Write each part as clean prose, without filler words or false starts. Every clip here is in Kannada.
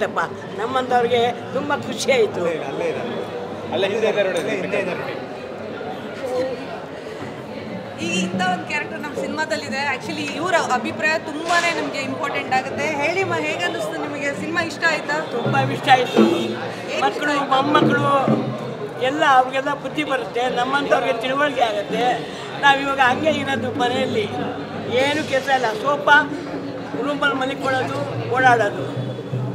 ಆಗುತ್ತಪ್ಪ. ನಮ್ಮಂಥವ್ರಿಗೆ ತುಂಬ ಖುಷಿ ಆಯಿತು. ಈ ಇಂಥ ಒಂದು ಕ್ಯಾರೆಕ್ಟರ್ ನಮ್ಮ ಸಿನಿಮಾದಲ್ಲಿದೆ. ಆ್ಯಕ್ಚುಲಿ ಇವರ ಅಭಿಪ್ರಾಯ ತುಂಬಾ ನಮಗೆ ಇಂಪಾರ್ಟೆಂಟ್ ಆಗುತ್ತೆ. ಹೇಳಿ ಹೇಗೆ ಅನ್ನಿಸ್ತು ನಿಮಗೆ? ಸಿನಿಮಾ ಇಷ್ಟ ಆಯಿತಾ? ತುಂಬ ಇಷ್ಟ ಆಯಿತು. ಮಕ್ಕಳು ಮೊಮ್ಮಕ್ಕಳು ಎಲ್ಲ ಅವ್ರಿಗೆಲ್ಲ ಬುದ್ಧಿ ಬರುತ್ತೆ, ನಮ್ಮಂಥವ್ರಿಗೆ ತಿಳುವಳಿಕೆ ಆಗುತ್ತೆ. ನಾವಿವಾಗ ಹಂಗೆ ಇರೋದು, ಮನೆಯಲ್ಲಿ ಏನು ಕೆಲಸ ಇಲ್ಲ, ಸೋಫಾ ರೂಮಲ್ಲಿ ಮಲಿಕೊಳ್ಳೋದು, ಓಡಾಡೋದು,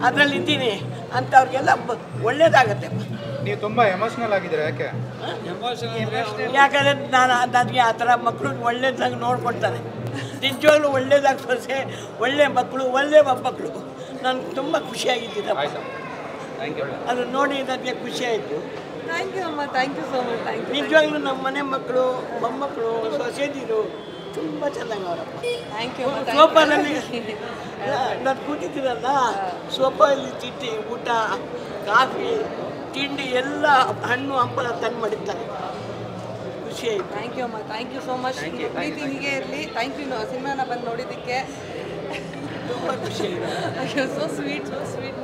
ಅದರಲ್ಲಿ ಇದ್ದೀನಿ ಅಂಥವ್ರಿಗೆಲ್ಲ ಒಳ್ಳೇದಾಗತ್ತೆ. ನೀವು ತುಂಬ ಎಮೋಷ್ನಲ್ ಆಗಿದ್ದೀರಾ, ಯಾಕೆ? ಯಾಕಂದರೆ ನನಗೆ ಆ ಥರ ಮಕ್ಕಳು ಒಳ್ಳೇದಾಗಿ ನೋಡ್ಕೊಳ್ತಾರೆ. ನಿಜವಾಗ್ಲೂ ಒಳ್ಳೇದಾಗಿ ಸೊಸೆ, ಒಳ್ಳೆ ಮಕ್ಕಳು, ಒಳ್ಳೆ ಮೊಮ್ಮಕ್ಕಳು. ನಾನು ತುಂಬ ಖುಷಿಯಾಗಿದ್ದೀನಪ್ಪ. ಅದು ನೋಡಿ ನನಗೆ ಖುಷಿ ಆಯಿತು. ಥ್ಯಾಂಕ್ ಯು ಅಮ್ಮ, thank you so much. Thank you. ನಿಜವಾಗ್ಲೂ ನಮ್ಮ ಮನೆ ಮಕ್ಕಳು, ಮೊಮ್ಮಕ್ಕಳು, ಸೊಸೆದಿರು ತುಂಬ ಚೆನ್ನಾಗಿ ಅವರಪ್ಪ. Thank you. ಸೋಫಾದಲ್ಲಿ ನಾನು ಕೂತಿದ್ದೀರಲ್ಲ, ಸೋಫಾದಲ್ಲಿ ತಿಂಡಿ, ಊಟ, ಕಾಫಿ, ತಿಂಡಿ ಎಲ್ಲ ಹಣ್ಣು ಹಂಪಲ ತಂದು ಮಾಡಿರ್ತಾರೆ. ಖುಷಿ ಆಯಿತು. ಥ್ಯಾಂಕ್ ಯು ಅಮ್ಮ, ಥ್ಯಾಂಕ್ ಯು ಸೋ ಮಚ್. ಪ್ರೀತಿ ಹೀಗೆ ಇರಲಿ. ಥ್ಯಾಂಕ್ ಯು ಸಿನಿಮಾನ ಬಂದು ನೋಡಿದ್ದಕ್ಕೆ. ತುಂಬ ಖುಷಿ ಆಯಿತು. So sweet, so sweet.